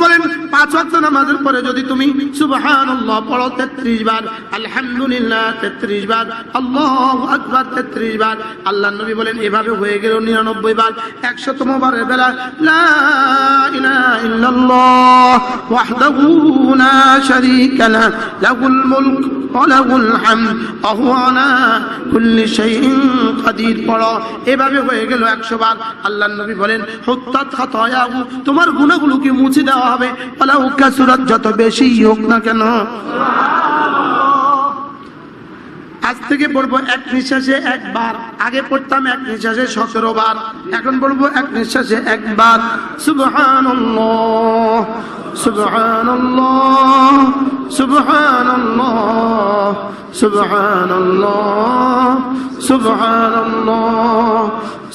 বলেন 5 ওয়াক্ত নামাজের পরে যদি তুমি সুবহানাল্লাহ পড়ো 33 বার, আলহামদুলিল্লাহ 33 বার, আল্লাহু আকবার 33 বার, আল্লাহর নবী বলেন এভাবে হয়ে গেল 99 বার। 100তম বারের বেলা লা ইলাহা ইল্লাল্লাহ ওয়াহদাহু লা শারীকা লাহু লাহুল মুলক ওয়া লাহুল হামদ ওয়া হুয়া আলা কুল্লি শাইইন কাদির পড়ো। এভাবে হয়ে গেল 100 বার। আল্লাহর নবী বলেন হুত্তাত খাতায়াহু, তোমার গুনাহগুলোকে মুছে দেওয়া হবে, ওয়ালাউ কাসুরাত, যত বেশি হোক না কেন। আজ থেকে পড়বো এক নিঃশ্বাসে একবার। আগে পড়তাম এক নিঃশ্বাসে 17 বার, এখন পড়বো এক নিঃশ্বাসে একবার। সুবহানাল্লাহ সুবহানাল্লাহ সুবহানাল্লাহ সুবহানাল্লাহ সুবহানাল্লাহ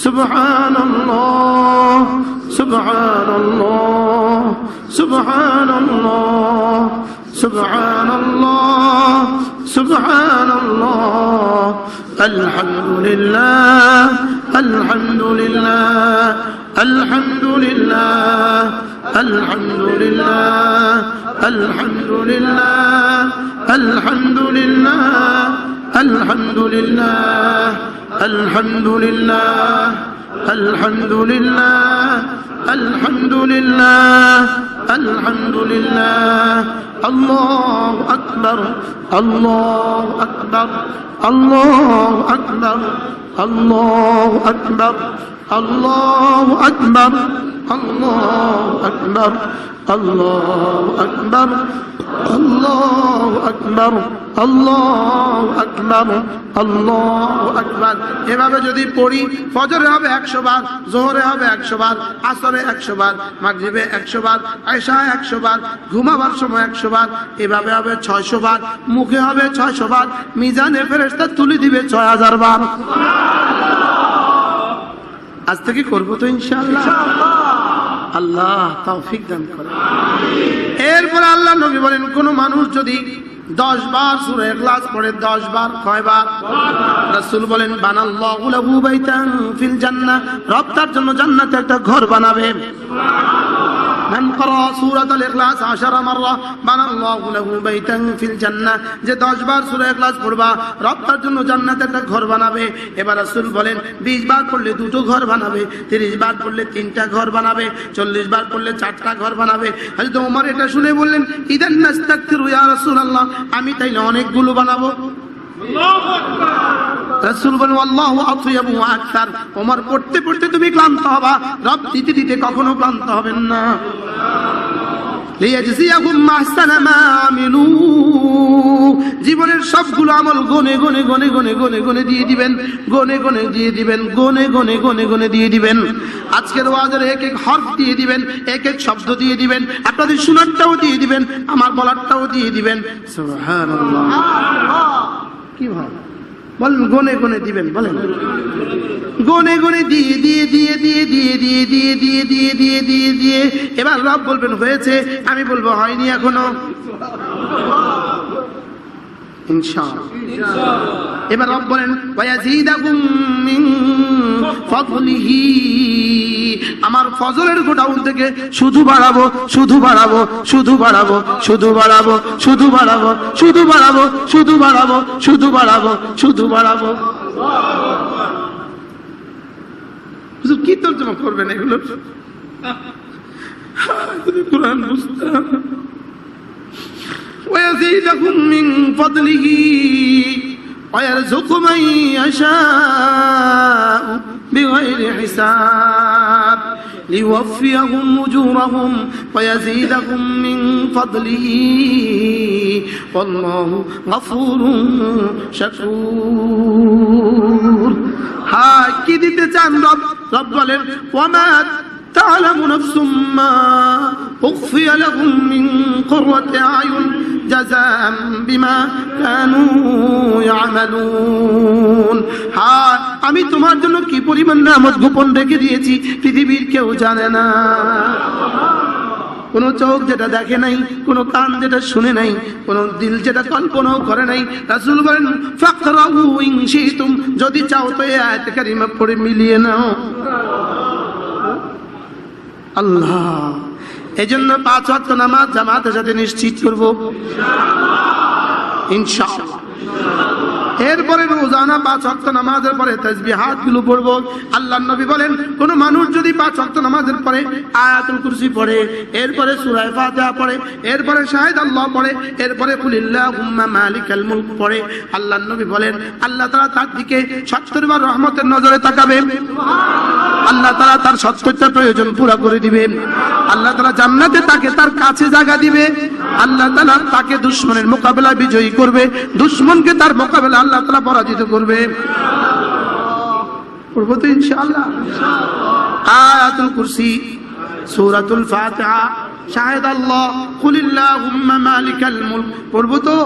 সুবহানাল্লাহ সুবহানাল্লাহ সুবহানাল্লাহ সুবহানাল্লাহ সুবহানাল্লাহ আলহামদুলিল্লাহ আলহামদুলিল্লাহ আলহামদুলিল্লাহ আলহামদুলিল্লাহ আলহামদুলিল্লাহ আলহামদুলিল্লাহ আলহামদুলিল্লাহ আলহামদুলিল্লাহ আলহামদুলিল্লাহ আলহামদুলিল্লাহ আলহামদুলিল্লাহ আল্লাহু আকবার আল্লাহু আকবার আল্লাহু আকবার আল্লাহু আকবার আল্লাহু আকবার আল্লাহু আকবার আল্লাহু আকবার আল্লাহু আকবার আল্লাহু আকবার আল্লাহু আকবার। এভাবে যদি পড়ি ফজরে হবে 100 বার, যোহরে হবে 100 বার, আসরে 100 বার, মাগরিবে 100 বার, এশায় 100 বার, ঘুমাবার সময় 100 বার। এভাবে হবে 600 বার, মুখে হবে 600 বার, মিজানে ফেরেশতা তুলে দিবে 6000 বার। আজ থেকে করবো তো ইনশাআল্লাহ। আল্লাহ তৌফিক দান করে। এরপর আল্লাহ নবী বলেন কোন মানুষ যদি 10 বার সূরা ইখলাস পড়ে, 10 বার, কয় বার? রাসূল বলেন বানাল্লাহু লাহু বাইতান ফিল জান্নাহ, রব তার জন্য জান্নাতে একটা ঘর বানাবে। মান ক্বারা সূরাতুল ইখলাস 10 মাররা বানাল্লাহু লাহু বাইতান ফিল জান্নাহ, যে 10 বার সূরা ইখলাস পড়বা রব তার জন্য জান্নাতে একটা ঘর বানাবে। এবার রাসূল বলেন 20 বার পড়লে 2টো ঘর বানাবে, 30 বার পড়লে 3টা ঘর বানাবে, 40 বার পড়লে 4টা ঘর বানাবে। হযরত ওমর এটা শুনে বললেন ইদান নাস্তাগফিরু ইয়া রাসূলুল্লাহ, আমি তাইলে অনেকগুলো বানাবো। আল্লাহু আকবার। রাসূল বলেন আল্লাহু আতয়াবু ওয়া আকতার, ওমর পড়তে পড়তে তুমি ক্লান্ত হবা, রব দিতে দিতে কখনো ক্লান্ত হবেন না। লিয়াজজিয়াহুম আহসানা মা আমিলু, জীবনের সবগুলো আমল গনে গনে গনে গনে গনে গনে দিয়ে দিবেন, গনে গনে দিয়ে দিবেন, গনে গনে গনে গনে দিয়ে দিবেন। আজকের ওয়াজের এক এক হরফ দিয়ে দিবেন, এক এক শব্দ দিয়ে দিবেন, আপনাদের শোনারটাও দিয়ে দিবেন, আমার বলারটাও দিয়ে দিবেন। সুবহানাল্লাহ। কি ভাই বলেন, গনে গনে দিবেন, বলেন গনে গনে দিয়ে দিয়ে দিয়ে দিয়ে দিয়ে দিয়ে দিয়ে দিয়ে দিয়ে দিয়ে দিয়ে দিয়ে। এবার রব বলবেন হয়েছে, আমি বলবো হয়নি এখনো। ইনশাআল্লাহ। এবার রব বলেন ওয়ায়াজিদাকুম মিন ফাদলিহি, আমার ফজলের গোডাউন থেকে শুধু বাড়াবো, শুধু বাড়াবো, শুধু বাড়াবো, শুধু বাড়াবো, শুধু বাড়াবো, শুধু বাড়াবো, শুধু বাড়াবো, শুধু বাড়াবো, শুধু বাড়াবো। হুজুর কি তর্জমা করবেন এগুলো? কোরআন বুঝতাম। ويزيدهم من فضله ويرزق من يشاء بغير حساب ليوفيهم أجورهم ويزيدهم من فضله والله غفور شكور। হ্যাঁ, কি দিতে চান রব? রব বলেন ওয়ামা تعلم نفس ما أخفي لهم من قرة أعين جزاء بما كانوا يعملون। হ্যাঁ, আমি তোমার জন্য কি পরিমাণ নিয়ামত গোপন রেখে দিয়েছি পৃথিবীর কেউ জানে না। কোন চোখ যেটা দেখে নাই, কোন কান যেটা শুনে নাই, কোন দিল যেটা কল্পনাও করে নাই। রাসূল বলেন ফাকরাউ ইন শিতুম, যদি চাও তো এই আয়াত কারিমা পড়ে মিলিয়ে নাও। আল্লাহ, এজন্য 5 ওয়াক্ত নামাজ জামাতের সাথে নিশ্চিত করব ইনশাআল্লাহ। এরপরে রোজানা 5 ওয়াক্ত নামাজের পরে তাসবিহাত গুলো পড়বো। আল্লাহর নবী বলেন কোন মানুষ যদি 5 ওয়াক্ত নামাজের পরে আয়াতুল কুরসি পড়ে, এরপরে সূরা ফাতিহা পড়ে, এরপরে শাহিদ আল্লাহ পড়ে, এরপরে কুলিল্লাহুম্মা মালিকাল মুলক পড়ে, আল্লাহর নবী বলেন আল্লাহ তাআলা তার দিকে 70 বার রহমতের নজরে তাকাবে। আল্লাহ তাআলা তার 70টা প্রয়োজন পুরো করে দিবে। আল্লাহ তাআলা জান্নাতে তাকে তার কাছে জায়গা দিবে। আল্লাহ তাআলা তাকে দুশমনের মোকাবেলা বিজয়ী করবে, দুশমনকে তার মোকাবেলা আল্লাহ তাআলা পরাজিত করবে। পড়বো তো ইনশাআল্লাহ। আয়াতুল কুরসি, সূরাতুল ফাতিহা, শাহিদ আল্লাহ, কুলিল্লাহুম্মা মালিকাল মুলক পড়বো তো।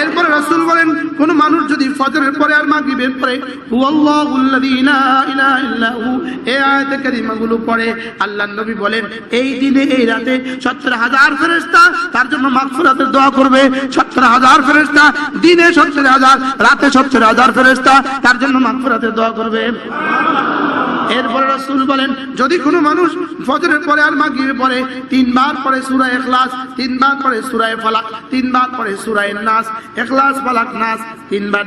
এরপরে রাসূল বলেন কোন মানুষ যদি ফজরের পরে আর মাগরিবের পরে হুয়াল্লাহুল্লাযী লা ইলাহা ইল্লা হু এই আয়াতে কারিমাগুলো পড়ে, আল্লাহর নবী বলেন এই দিনে এই রাতে 70,000 ফেরেশতা তার জন্য মাগফিরাতের দোয়া করবে। 70,000 ফেরেশতা দিনে 70,000, রাতে 70,000 ফেরেশতা তার জন্য মাগফিরাতের দোয়া করবে। এরপরে রাসূল বলেন যদি কোনো মানুষ ফজরের পরে আর মাগরিবের পরে 3 বার পড়ে সূরা ইখলাস, 3 বার পড়ে সূরা ফালাক, 3 বার পড়ে সূরা নাস, ইখলাস ফালাক নাস, 3 বার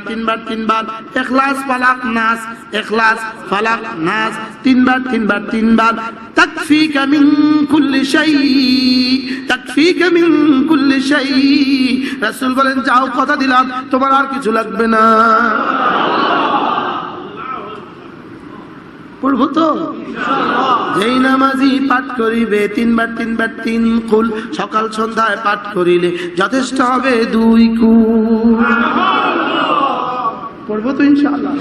ইখলাস ফালাক নাস, ইখলাস ফালাক নাস, 3 বার তাকফিকা মিন কুল্লি শাই, তাকফিকা মিন কুল্লি শাই। রাসূল বলেন যাও কথা দিলাম তোমার আর কিছু লাগবে না। পড়বো তো। যেই নামাজি পাঠ করিবে 3 বার 3 কুল সকাল সন্ধ্যায় পাঠ করিলে যথেষ্ট হবে 2 কুল। পড়বো তো ইনশাআল্লাহ।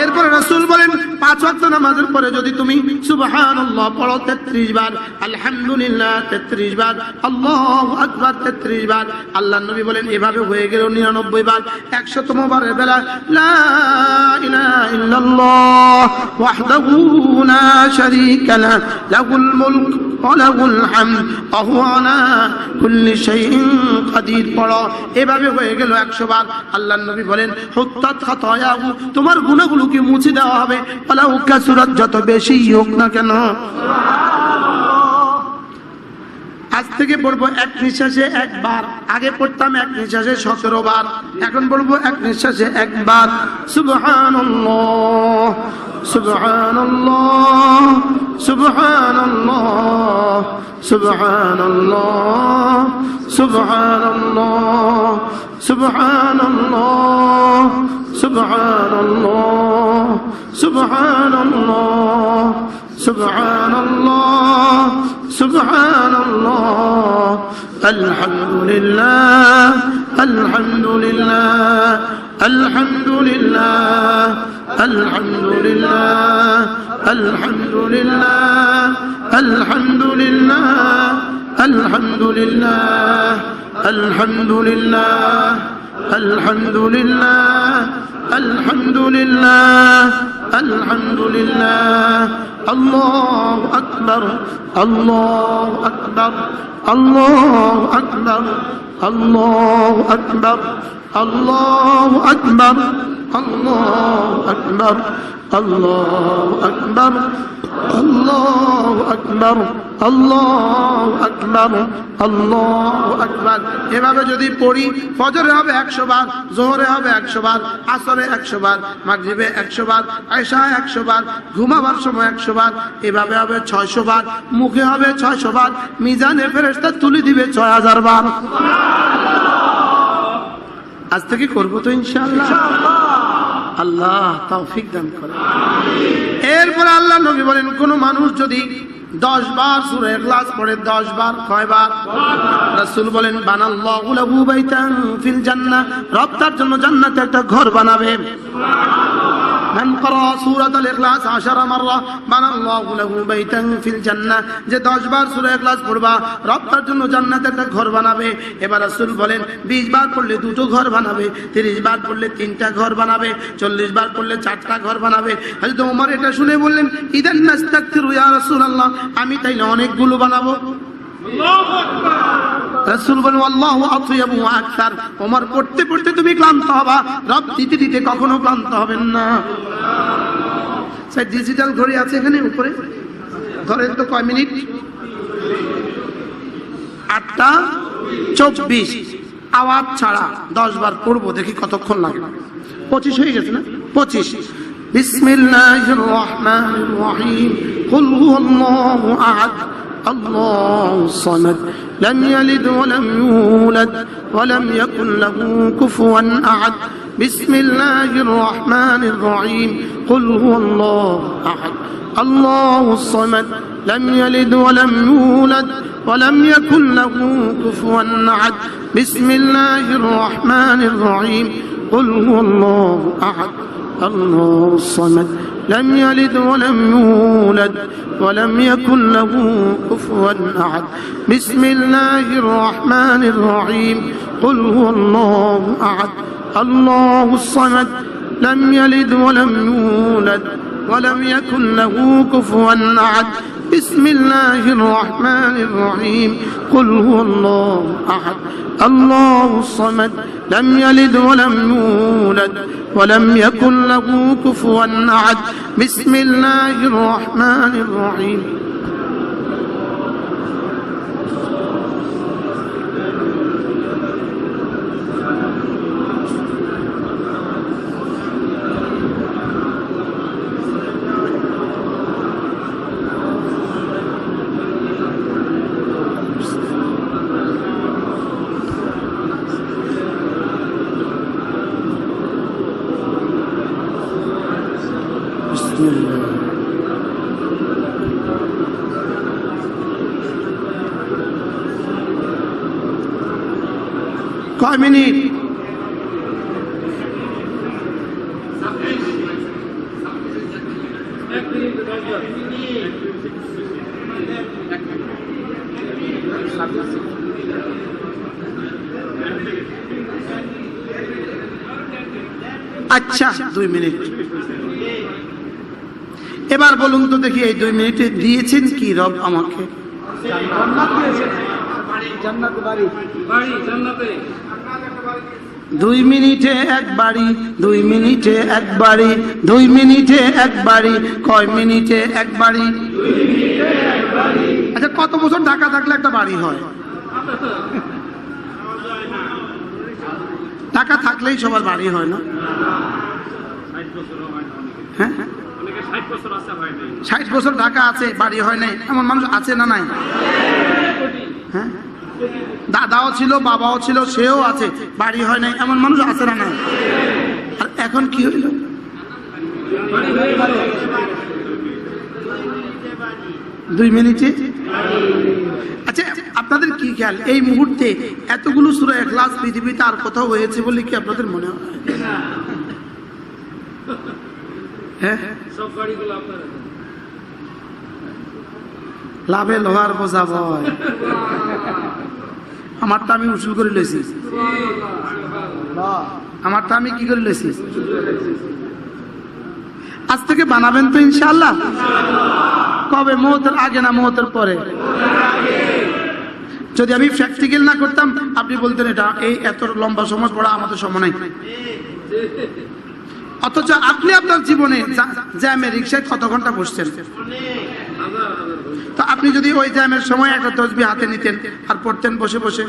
এরপরে রাসূল বলেন 5 ওয়াক্ত নামাজের পরে যদি তুমি সুবহানাল্লাহ পড়ো 33 বার, আলহামদুলিল্লাহ 33 বার, আল্লাহু আকবার 33 বার, আল্লাহর নবী বলেন এভাবে হয়ে গেল 99 বার। 100তম বারের বেলা লা ইলাহা ইল্লাল্লাহ ওয়াহদাহু লা শারীকা লাহু লাহুল মুলক ওয়া লাহুল হামদ ওয়া হুয়া আলা কুল্লি শাইইন কাদির পড়ো। এভাবে হয়ে গেল 100 বার। আল্লাহর নবী বলেন হুত্তাত খাতায়াহু তোমার গুনাহগুলোকে মুছে দেওয়া হবে, ওয়ালাউ কাসুরাত যত বেশি হোক না কেন। আজ থেকে পড়বো এক নিঃশ্বাসে একবার। আগে পড়তাম এক নিঃশ্বাসে 17 বার, এখন পড়বো এক নিঃশ্বাসে একবার। সুবহানাল্লাহ সুবহানাল্লাহ সুবহানাল্লাহ সুবহানাল্লাহ সুবহানাল্লাহ সুবহানাল্লাহ সুবহানাল্লাহ সুবহানাল্লাহ সুবহানাল্লাহ সুবহানাল্লাহ আলহামদুলিল্লাহ আলহামদুলিল্লাহ আলহামদুলিল্লাহ আলহামদুলিল্লাহ আলহামদুলিল্লাহ আলহামদুলিল্লাহ আলহামদুলিল্লাহ আলহামদুলিল্লাহ আলহামদুলিল্লাহ আলহামদুলিল্লাহ আলহামদুলিল্লাহ আল্লাহু আকবার আল্লাহু আকবার আল্লাহু আকবার আল্লাহু আকবার আল্লাহু আকবার আল্লাহু আকবার আল্লাহু আকবার আল্লাহু আকবার আল্লাহু আকবার আল্লাহু আকবার। এভাবে যদি পড়ি ফজরে হবে 100 বার, যোহরে হবে 100 বার, আসরে 100 বার, মাগরিবে 100 বার, এশায় 100 বার, ঘুমাবার সময় 100 বার। এভাবে হবে 600 বার, মুখে হবে 600 বার, মিজানে ফেরেশতা তুলে দিবে 6000 বার। আজ থেকে করবো তো ইনশাআল্লাহ। আল্লাহ তৌফিক দান করেন। এরপর আল্লাহ নবী বলেন কোন মানুষ যদি 10 বার সূরা ইখলাস পড়ে, 10 বার, কয় বার? রাসূল বলেন বানাল্লাহু লাহু বাইতান ফিল জান্নাহ, রব তার জন্য জান্নাতে একটা ঘর বানাবে। মান ক্বারা সূরাতুল ইখলাস 10 মাররা বানাল্লাহু লাহু বাইতান ফিল জান্নাহ, যে 10 বার সূরা ইখলাস পড়বা রব তার জন্য জান্নাতে একটা ঘর বানাবে। এবার রাসূল বলেন 20 বার পড়লে 2টো ঘর বানাবে, 30 বার পড়লে 3টা ঘর বানাবে, 40 বার পড়লে 4টা ঘর বানাবে। হযরত ওমর এটা শুনে বললেন ইদান নাস্তাগফিরু ইয়া রাসূলুল্লাহ, আমি তাইলে অনেকগুলো বানাবো। আল্লাহু আকবার। রাসূল বলেন আল্লাহু আতয়াবু ওয়া আকসার, ওমর পড়তে পড়তে তুমি ক্লান্ত হবা, রব দিতে দিতে কখনো ক্লান্ত হবেন না। ডিজিটাল ঘড়ি আছে এখানে উপরে, ঘরের তো কয় মিনিট? 8টা 24 আওয়াজ ছাড়া 10 বার পড়বো, দেখি কতক্ষণ লাগে। 25 হয়ে গেছে না? 25। বিসমিল্লাহির রহমানির রহিম। কুল হুয়াল্লাহু আহাদ আল্লাহুস সামাদ লাম ইয়ালিদ ওয়া লাম ইউলাদ ওয়া লাম ইয়াকুল লাহু কুফুয়ান আহাদ। বিসমিল্লাহির রহমানির রহিম। কুল হুয়াল্লাহু আহাদ আল্লাহুস সামাদ লাম ইয়ালিদ ওয়া লাম ইউলাদ ওয়া লাম ইয়াকুল লাহু কুফুয়ান আহাদ। বিসমিল্লাহির রহমানির রহিম। কুল হুয়াল্লাহু আহাদ আল্লাহুস সামাদ লাম ইয়ালিদ ওয়া লাম ইউলাদ ওয়া লাম ইয়াকুল লাহু কুফুয়ান আহাদ। বিসমিল্লাহির রহমানির রহিম। কুল হুয়াল্লাহু আহাদ আল্লাহুস সামাদ লাম ইয়ালিদ ওয়া লাম ইউলাদ ওয়া লাম ইয়াকুল লাহু কুফুয়ান আহাদ। বিসমিল্লাহির রহমানির রহিম। কুল হুয়াল্লাহু আহাদ আল্লাহুস সামাদ লাম ইয়ালিদ ওয়া লাম ইউলাদ ওয়া লাম ইয়াকুল লাহু কুফুয়ান আহাদ। বিসমিল্লাহির রহমানির রহিম। কয় মিনিট? আচ্ছা 2 মিনিট। এবার বলুন তো দেখি, এই 2 মিনিটে দিয়েছেন কি রব আমাকে? জান্নাত বাড়ি, জান্নাতে 2 মিনিটে এক বাড়ি, 2 মিনিটে এক বাড়ি, 2 মিনিটে এক বাড়ি। কয় মিনিটে এক বাড়ি? আচ্ছা, কত বছর ঢাকা থাকলে একটা বাড়ি হয়? ঢাকা থাকলেই সবার বাড়ি হয় না? হ্যাঁ, 60 বছর ঢাকা আছে, বাড়ি হয় নাই, এমন মানুষ আছে না নাই? হ্যাঁ, দাদাও ছিল, বাবাও ছিল, সেও আছে, বাড়ি হয় নাই, এমন মানুষ আছে না নাই? আর এখন কি হইল? দুই মিনিটে। আচ্ছা, আপনাদের কি খেয়াল, এই মুহূর্তে এতগুলো সূরা ইখলাস পৃথিবীতে আর কোথাও হয়েছে বলে কি আপনাদের মনে হয়? হ্যাঁ, সব বাড়িগুলো আপনার লাভে লোহার বোঝা বয়। আমারটা আমি উসুল করে লইছি, আমারটা আমি কি করে লইছি? আজ থেকে বানাবেন তো ইনশাআল্লাহ? কবে? মওতের আগে না মওতের পরে? যদি আমি প্র্যাকটিক্যাল না করতাম, আপনি বলতেন এটা এই এত লম্বা সময় পড়া আমাদের সময় নাই। অথচ আপনি আপনার জীবনে জ্যামে রিক্সায় কত ঘন্টা বসছেন? তো আপনি যদি ওই জ্যামের সময় একটা তসবিহ হাতে নিতেন আর পড়তেন বসে বসে,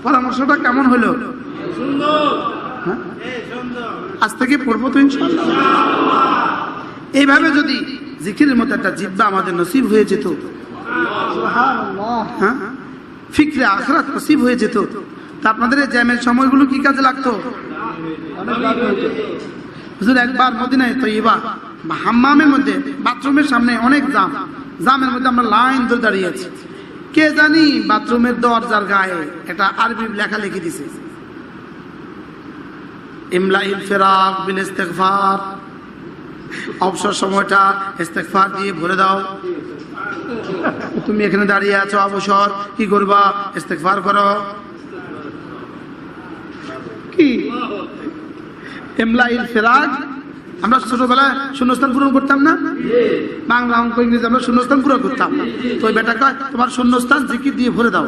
পরামর্শটা কেমন হলো? হ্যাঁ? আজ থেকে পড়বো তো ইনশাআল্লাহ। এইভাবে যদি জিকিরের মতো একটা জিহ্বা আমাদের নসিব হয়ে যেত, হ্যাঁ, ফিকরে আখিরাত নসিব হয়ে যেত, তা আপনাদের এই জ্যামের সময়গুলো কি কাজে লাগতো? হুজুর একবার মদিনায় তৈয়বা হাম্মামের মধ্যে বাথরুমের সামনে অনেক জামের মধ্যে আমরা লাইন ধরে দাঁড়িয়ে আছি। কে জানি বাথরুমের দরজার গায়ে একটা আরবি লেখা লিখে দিছে, ইমলাইল ফিরাক বিল ইস্তিগফার, অবসর সময়টা ইস্তিগফার দিয়ে ভরে দাও। তুমি এখানে দাঁড়িয়ে আছো, অবসর কি করবা? ইস্তিগফার করো। কি ইমলাইল ফিরাক? আমরা ছোটবেলায় শূন্যস্থান পূরণ করতাম না? বাংলা, অঙ্ক, ইংরেজি আমরা শূন্যস্থান পূরণ করতাম। তো ওই বেটা কয় তোমার শূন্যস্থান জিকির দিয়ে ভরে দাও।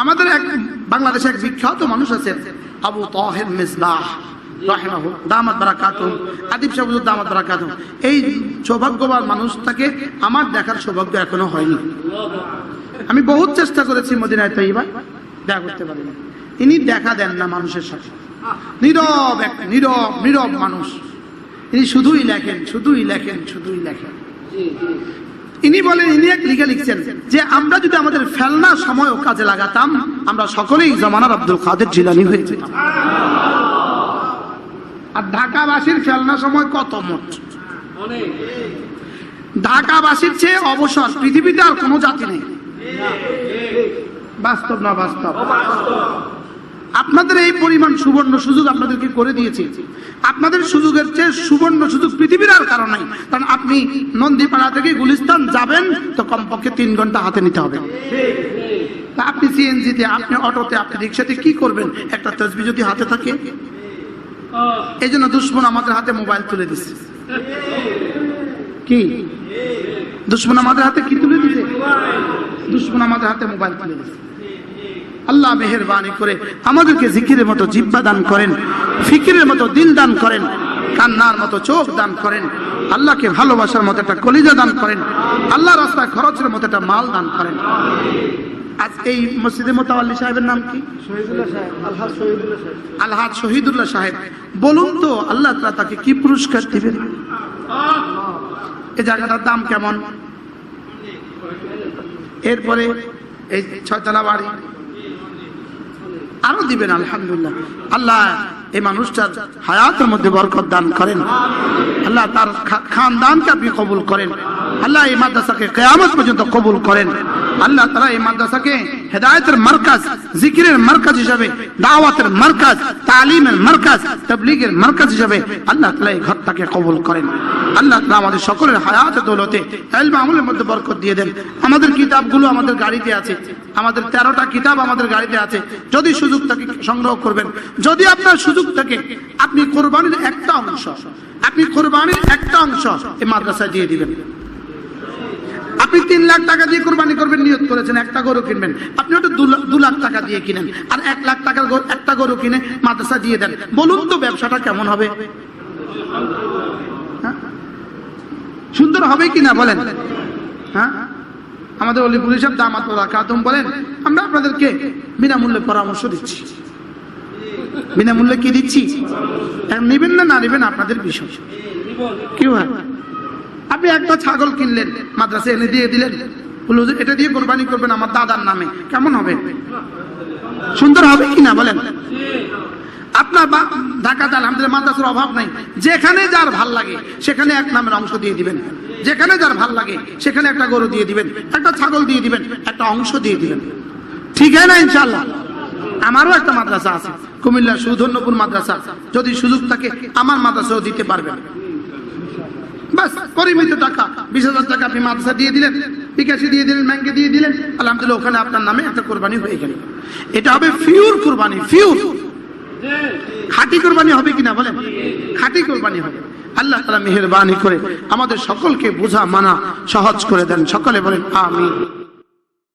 আমাদের এক বাংলাদেশে এক বিখ্যাত মানুষ আছেন, আবু তাহের মিসবাহ, রাহিমাহু দামাত বারাকাতুহু, আদিব সাহেব হুজুর দামাত বারাকাতুহু, এই সৌভাগ্যবান মানুষটাকে আমার দেখার সৌভাগ্য এখনো হয়নি। আমি বহুত চেষ্টা করেছি মদিনায় তৈবা দেখা করতে পারিনি। ইনি দেখা দেন না মানুষের সাথে, নীরব এক নীরব মানুষ। ইনি শুধুই লেখেন, শুধুই লেখেন, শুধুই লেখেন। ইনি বলেন, ইনি এক লিখেছেন যে আমরা যদি আমাদের ফেলনা সময়ও কাজে লাগাতাম, আমরা সকলেই জমানার আব্দুল কাদের জিলানী হয়ে যেতাম। আর ঢাকাবাসীর ফেলনা সময় কত মোট, ঢাকাবাসীর চেয়ে অবসর পৃথিবীতে আর কোনো জাতি নেই। বাস্তব না বাস্তব? আপনাদের এই পরিমাণ সুবর্ণ সুযোগ আপনাদেরকে করে দিয়েছে, আপনাদের সুযোগের চেয়ে সুবর্ণ সুযোগ পৃথিবীর আর কারণ নাই। কারণ আপনি নন্দীপাড়া থেকে গুলিস্তান যাবেন তো কমপক্ষে 3 ঘন্টা হাতে নিতে হবে। তা আপনি সিএনজিতে, আপনি অটোতে, আপনি রিক্সাতে কি করবেন? একটা তাসবিহ যদি হাতে থাকে। এই জন্য দুশ্মন আমাদের হাতে মোবাইল তুলে দিচ্ছে। কি দুশ্মন আমাদের হাতে কি তুলে দিচ্ছে? দুশ্মন আমাদের হাতে মোবাইল তুলে দিচ্ছে। আল্লাহ মেহেরবানি করে আমাদেরকে জিকিরের মতো জিহ্বা দান করেন, ফিকিরের মতো দিল দান করেন, কান্নার মতো চোখ দান করেন, আল্লাহকে ভালোবাসার মতো একটা কলিজা দান করেন, আল্লাহ রাস্তায় খরচের মতো একটা মাল দান করেন। আজ এই মসজিদে মোতাওয়াল্লি সাহেবের নাম কি? আলহাজ শহীদুল্লাহ সাহেব। বলুন তো আল্লাহ তাআলা তাকে কি পুরস্কার দিবেন? এই জায়গাটার দাম কেমন? এরপরে এই 6 তলা বাড়ি আরো দিবেন আলহামদুলিল্লাহ। আল্লাহ এই মানুষটার হায়াতের মধ্যে বরকত দান করেন, আল্লাহ তার খানদানকে আপনি কবুল করেন, আল্লাহ এই মাদ্রাসাকে কিয়ামত পর্যন্ত কবুল করেন, আল্লাহ তাআলা এই মাদ্রাসাকে হেদায়েতের মার্কাজ, জিকিরের মার্কাজ হিসাবে, দাওয়াতের মার্কাজ, তালিমের মার্কাজ, তাবলীগের মার্কাজ হিসাবে আল্লাহ তাআলা এই ঘরটাকে কবুল করেন। আল্লাহ তাআলা আমাদের সকলের হায়াতে দৌলতে ইলম আমলের মধ্যে বরকত দিয়ে দেন। আমাদের কিতাবগুলো আমাদের গাড়িতে আছে, আমাদের 13টা কিতাব আমাদের গাড়িতে আছে। যদি সুযোগ থাকে সংগ্রহ করবেন, যদি আপনার সুযোগ থাকে আপনি কোরবানির একটা অংশ, এই মাদ্রাসায় দিয়ে দিবেন। আপনি 3 লাখ টাকা দিয়ে কোরবানি করবেন, নিয়ত করেছেন, একটা গরু কিনবেন, আপনি ওটা 2 লাখ টাকা দিয়ে কিনেন, আর 1 লাখ টাকার একটা গরু কিনে মাদ্রাসা দিয়ে দেন। বলুন তো ব্যবসাটা কেমন হবে? সুন্দর হবে কিনা বলেন? হ্যাঁ, আমাদের অলিপুর সাহেব দামাত বারাকাতুহু বলেন, আমরা আপনাদেরকে বিনামূল্যে পরামর্শ দিচ্ছি। বিনামূল্যে কি দিচ্ছি? নিবেন না না নিবেন আপনাদের বিষয়। কি হয়, আপনি একটা ছাগল কিনলেন, মাদ্রাসা এনে দিয়ে দিলেন, এটা দিয়ে কোরবানি করবেন আমার দাদার নামে, কেমন হবে? সুন্দর হবে কিনা বলেন? আপনার ঢাকাতে আলহামদুলিল্লাহ মাদ্রাসার অভাব নাই, যেখানে যার ভাল লাগে সেখানে 1 নামের অংশ দিয়ে দিবেন, যেখানে যার ভাল লাগে সেখানে একটা গরু দিয়ে দিবেন, একটা ছাগল দিয়ে দিবেন, একটা অংশ দিয়ে দিবেন। ঠিক আছে না? ইনশাআল্লাহ। আমারও একটা মাদ্রাসা আছে কুমিল্লা সুধন্যপুর মাদ্রাসা, যদি সুযোগ থাকে আমার মাদ্রাসাও দিতে পারবেন। বাস পরিমিত টাকা 20,000 টাকা আপনি মাদ্রাসা দিয়ে দিলেন, বিকাশে দিয়ে দিলেন, ব্যাংকে দিয়ে দিলেন, আলহামদুলিল্লাহ ওখানে আপনার নামে একটা কোরবানি হয়ে গেল। এটা হবে পিওর কোরবানি, পিওর খাঁটি কোরবানি হবে কিনা বলেন? খাঁটি কোরবানি হবে। আল্লাহ তাআলা মেহেরবানি করে আমাদের সকলকে বোঝা মানা সহজ করে দেন। সকলে বলেন আমিন।